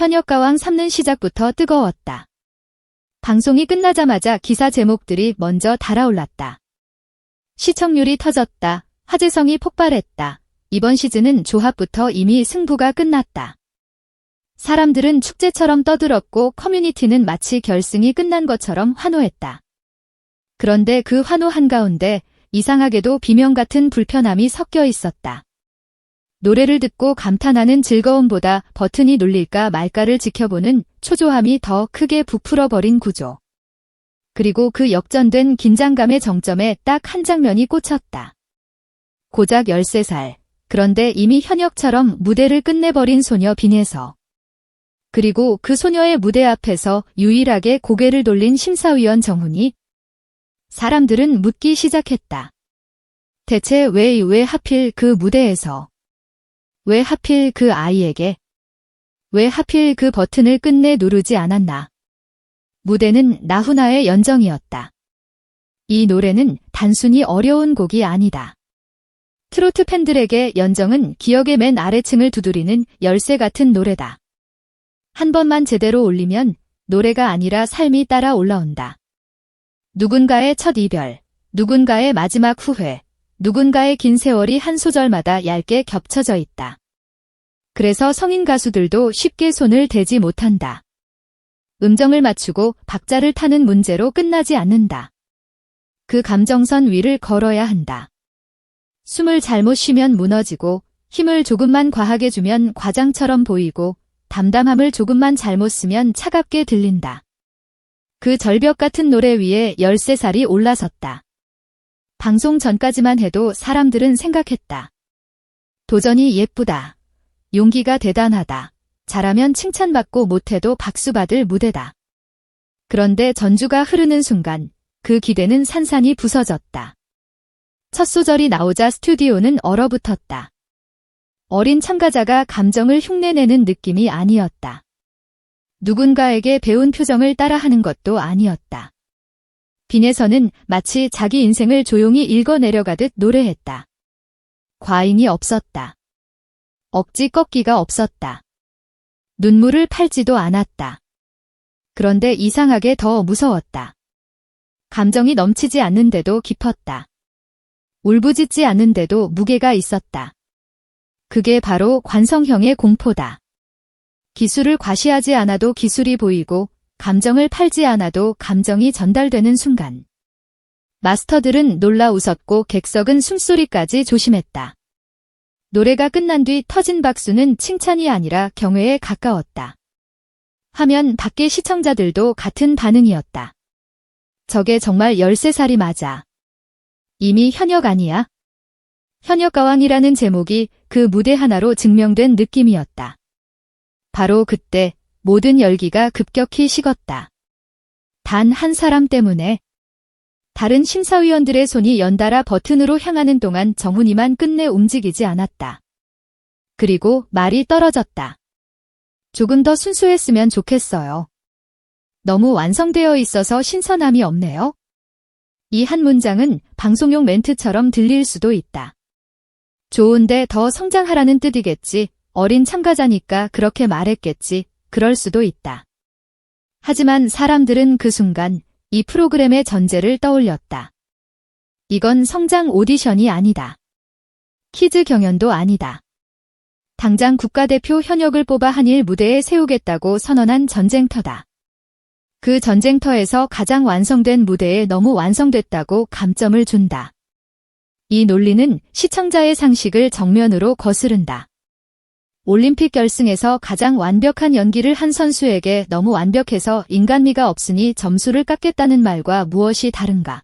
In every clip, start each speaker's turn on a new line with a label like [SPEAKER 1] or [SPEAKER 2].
[SPEAKER 1] 현역가왕 3는 시작부터 뜨거웠다. 방송이 끝나자마자 기사 제목들이 먼저 달아올랐다. 시청률이 터졌다. 화제성이 폭발했다. 이번 시즌은 조합부터 이미 승부가 끝났다. 사람들은 축제처럼 떠들었고 커뮤니티는 마치 결승이 끝난 것처럼 환호했다. 그런데 그 환호 한가운데 이상하게도 비명 같은 불편함이 섞여 있었다. 노래를 듣고 감탄하는 즐거움보다 버튼이 눌릴까 말까를 지켜보는 초조함이 더 크게 부풀어버린 구조. 그리고 그 역전된 긴장감의 정점에 딱 한 장면이 꽂혔다. 고작 13살. 그런데 이미 현역처럼 무대를 끝내버린 소녀 빈에서. 그리고 그 소녀의 무대 앞에서 유일하게 고개를 돌린 심사위원 정훈이. 사람들은 묻기 시작했다. 대체 왜 하필 그 무대에서? 왜 하필 그 아이에게? 왜 하필 그 버튼을 끝내 누르지 않았나? 무대는 나훈아의 연정이었다. 이 노래는 단순히 어려운 곡이 아니다. 트로트 팬들에게 연정은 기억의 맨 아래층을 두드리는 열쇠 같은 노래다. 한 번만 제대로 올리면 노래가 아니라 삶이 따라 올라온다. 누군가의 첫 이별, 누군가의 마지막 후회, 누군가의 긴 세월이 한 소절마다 얇게 겹쳐져 있다. 그래서 성인 가수들도 쉽게 손을 대지 못한다. 음정을 맞추고 박자를 타는 문제로 끝나지 않는다. 그 감정선 위를 걸어야 한다. 숨을 잘못 쉬면 무너지고, 힘을 조금만 과하게 주면 과장처럼 보이고, 담담함을 조금만 잘못 쓰면 차갑게 들린다. 그 절벽 같은 노래 위에 13살이 올라섰다. 방송 전까지만 해도 사람들은 생각했다. 도전이 예쁘다. 용기가 대단하다. 잘하면 칭찬받고 못해도 박수받을 무대다. 그런데 전주가 흐르는 순간 그 기대는 산산이 부서졌다. 첫 소절이 나오자 스튜디오는 얼어붙었다. 어린 참가자가 감정을 흉내내는 느낌이 아니었다. 누군가에게 배운 표정을 따라하는 것도 아니었다. 빈에서는 마치 자기 인생을 조용히 읽어내려가듯 노래했다. 과잉이 없었다. 억지 꺾기가 없었다. 눈물을 팔지도 않았다. 그런데 이상하게 더 무서웠다. 감정이 넘치지 않는데도 깊었다. 울부짖지 않는데도 무게가 있었다. 그게 바로 관성형의 공포다. 기술을 과시하지 않아도 기술이 보이고 감정을 팔지 않아도 감정이 전달되는 순간. 마스터들은 놀라 웃었고 객석은 숨소리까지 조심했다. 노래가 끝난 뒤 터진 박수는 칭찬이 아니라 경외에 가까웠다. 화면 밖의 시청자들도 같은 반응이었다. 저게 정말 13살이 맞아. 이미 현역 아니야? 현역가왕이라는 제목이 그 무대 하나로 증명된 느낌이었다. 바로 그때 모든 열기가 급격히 식었다. 단 한 사람 때문에. 다른 심사위원들의 손이 연달아 버튼으로 향하는 동안 정훈이만 끝내 움직이지 않았다. 그리고 말이 떨어졌다. 조금 더 순수했으면 좋겠어요. 너무 완성되어 있어서 신선함이 없네요. 이 한 문장은 방송용 멘트처럼 들릴 수도 있다. 좋은데 더 성장하라는 뜻이겠지. 어린 참가자니까 그렇게 말했겠지. 그럴 수도 있다. 하지만 사람들은 그 순간 이 프로그램의 전제를 떠올렸다. 이건 성장 오디션이 아니다. 키즈 경연도 아니다. 당장 국가대표 현역을 뽑아 한일 무대에 세우겠다고 선언한 전쟁터다. 그 전쟁터에서 가장 완성된 무대에 너무 완성됐다고 감점을 준다. 이 논리는 시청자의 상식을 정면으로 거스른다. 올림픽 결승에서 가장 완벽한 연기를 한 선수에게 너무 완벽해서 인간미가 없으니 점수를 깎겠다는 말과 무엇이 다른가.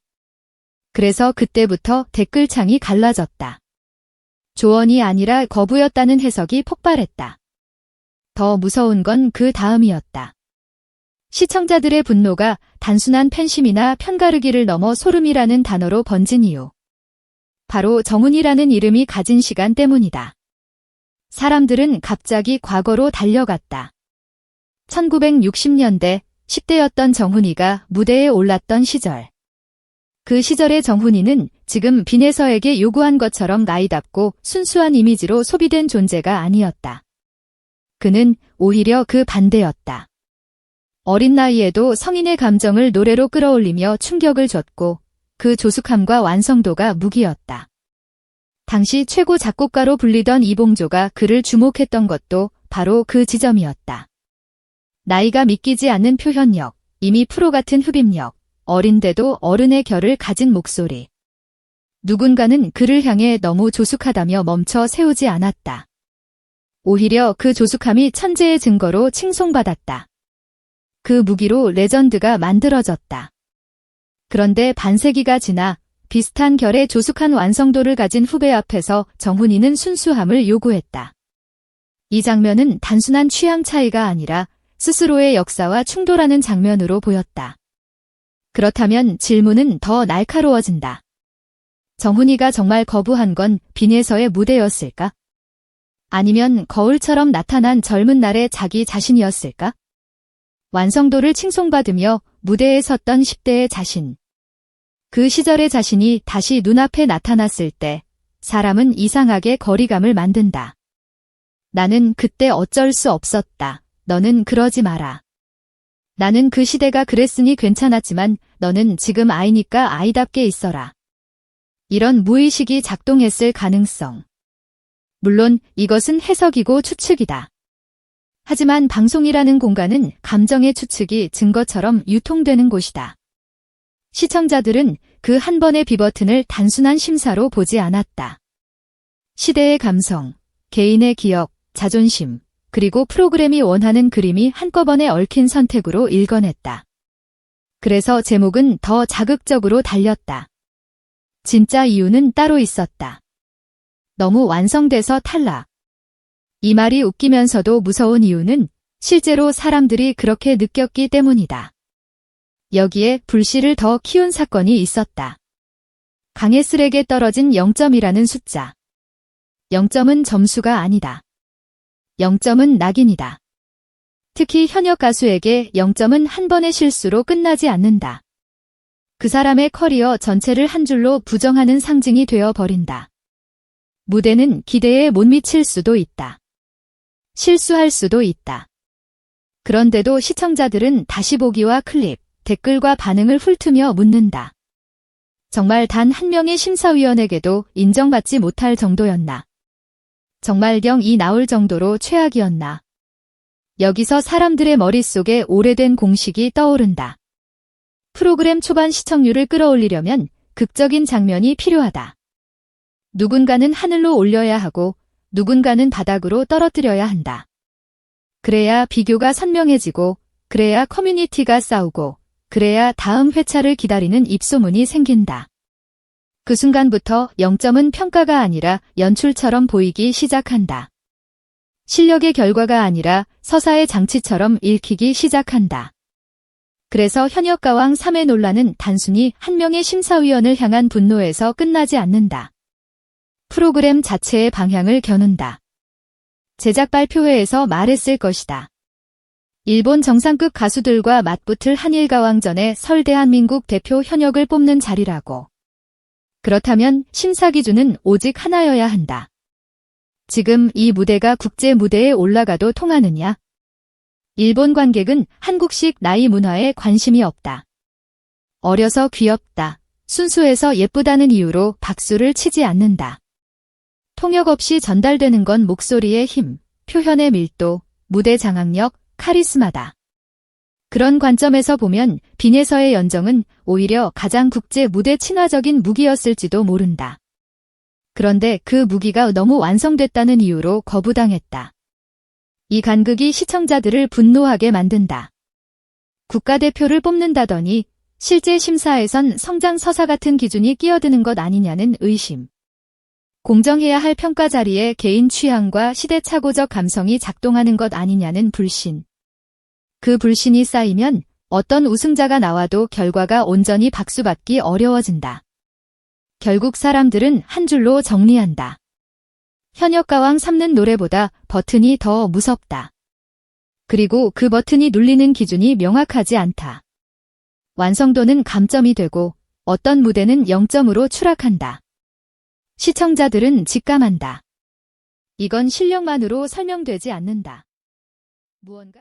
[SPEAKER 1] 그래서 그때부터 댓글창이 갈라졌다. 조언이 아니라 거부였다는 해석이 폭발했다. 더 무서운 건 그 다음이었다. 시청자들의 분노가 단순한 팬심이나 편가르기를 넘어 소름이라는 단어로 번진 이유. 바로 정훈이라는 이름이 가진 시간 때문이다. 사람들은 갑자기 과거로 달려갔다. 1960년대 10대였던 정훈이가 무대에 올랐던 시절. 그 시절의 정훈이는 지금 빈에서에게 요구한 것처럼 나이답고 순수한 이미지로 소비된 존재가 아니었다. 그는 오히려 그 반대였다. 어린 나이에도 성인의 감정을 노래로 끌어올리며 충격을 줬고 그 조숙함과 완성도가 무기였다. 당시 최고 작곡가로 불리던 이봉조가 그를 주목했던 것도 바로 그 지점이었다. 나이가 믿기지 않는 표현력, 이미 프로 같은 흡입력, 어린데도 어른의 결을 가진 목소리. 누군가는 그를 향해 너무 조숙하다며 멈춰 세우지 않았다. 오히려 그 조숙함이 천재의 증거로 칭송받았다. 그 무기로 레전드가 만들어졌다. 그런데 반세기가 지나 비슷한 결의 조숙한 완성도를 가진 후배 앞에서 정훈이는 순수함을 요구했다. 이 장면은 단순한 취향 차이가 아니라 스스로의 역사와 충돌하는 장면으로 보였다. 그렇다면 질문은 더 날카로워진다. 정훈이가 정말 거부한 건 빈에서의 무대였을까? 아니면 거울처럼 나타난 젊은 날의 자기 자신이었을까? 완성도를 칭송받으며 무대에 섰던 10대의 자신. 그 시절의 자신이 다시 눈앞에 나타났을 때 사람은 이상하게 거리감을 만든다. 나는 그때 어쩔 수 없었다. 너는 그러지 마라. 나는 그 시대가 그랬으니 괜찮았지만 너는 지금 아이니까 아이답게 있어라. 이런 무의식이 작동했을 가능성. 물론 이것은 해석이고 추측이다. 하지만 방송이라는 공간은 감정의 추측이 증거처럼 유통되는 곳이다. 시청자들은 그 한 번의 비버튼을 단순한 심사로 보지 않았다. 시대의 감성, 개인의 기억, 자존심, 그리고 프로그램이 원하는 그림이 한꺼번에 얽힌 선택으로 읽어냈다. 그래서 제목은 더 자극적으로 달렸다. 진짜 이유는 따로 있었다. 너무 완성돼서 탈락. 이 말이 웃기면서도 무서운 이유는 실제로 사람들이 그렇게 느꼈기 때문이다. 여기에 불씨를 더 키운 사건이 있었다. 강해슬에게 떨어진 0점이라는 숫자. 0점은 점수가 아니다. 0점은 낙인이다. 특히 현역 가수에게 0점은 한 번의 실수로 끝나지 않는다. 그 사람의 커리어 전체를 한 줄로 부정하는 상징이 되어 버린다. 무대는 기대에 못 미칠 수도 있다. 실수할 수도 있다. 그런데도 시청자들은 다시 보기와 클립, 댓글과 반응을 훑으며 묻는다. 정말 단 한 명의 심사위원에게도 인정받지 못할 정도였나? 정말 경이 나올 정도로 최악이었나? 여기서 사람들의 머릿속에 오래된 공식이 떠오른다. 프로그램 초반 시청률을 끌어올리려면 극적인 장면이 필요하다. 누군가는 하늘로 올려야 하고 누군가는 바닥으로 떨어뜨려야 한다. 그래야 비교가 선명해지고 그래야 커뮤니티가 싸우고 그래야 다음 회차를 기다리는 입소문이 생긴다. 그 순간부터 0점은 평가가 아니라 연출처럼 보이기 시작한다. 실력의 결과가 아니라 서사의 장치처럼 읽히기 시작한다. 그래서 현역가왕 3회 논란은 단순히 한 명의 심사위원을 향한 분노에서 끝나지 않는다. 프로그램 자체의 방향을 겨눈다. 제작 발표회에서 말했을 것이다. 일본 정상급 가수들과 맞붙을 한일가왕전에 설 대한민국 대표 현역을 뽑는 자리라고. 그렇다면 심사 기준은 오직 하나여야 한다. 지금 이 무대가 국제 무대에 올라가도 통하느냐? 일본 관객은 한국식 나이 문화에 관심이 없다. 어려서 귀엽다, 순수해서 예쁘다는 이유로 박수를 치지 않는다. 통역 없이 전달되는 건 목소리의 힘, 표현의 밀도, 무대 장악력, 카리스마다. 그런 관점에서 보면 빈에서의 연정은 오히려 가장 국제 무대 친화적인 무기였을지도 모른다. 그런데 그 무기가 너무 완성됐다는 이유로 거부당했다. 이 간극이 시청자들을 분노하게 만든다. 국가대표를 뽑는다더니 실제 심사에선 성장서사 같은 기준이 끼어드는 것 아니냐는 의심. 공정해야 할 평가 자리에 개인 취향과 시대착오적 감성이 작동하는 것 아니냐는 불신. 그 불신이 쌓이면 어떤 우승자가 나와도 결과가 온전히 박수받기 어려워진다. 결국 사람들은 한 줄로 정리한다. 현역가왕 삼는 노래보다 버튼이 더 무섭다. 그리고 그 버튼이 눌리는 기준이 명확하지 않다. 완성도는 감점이 되고 어떤 무대는 0점으로 추락한다. 시청자들은 직감한다. 이건 실력만으로 설명되지 않는다. 무언가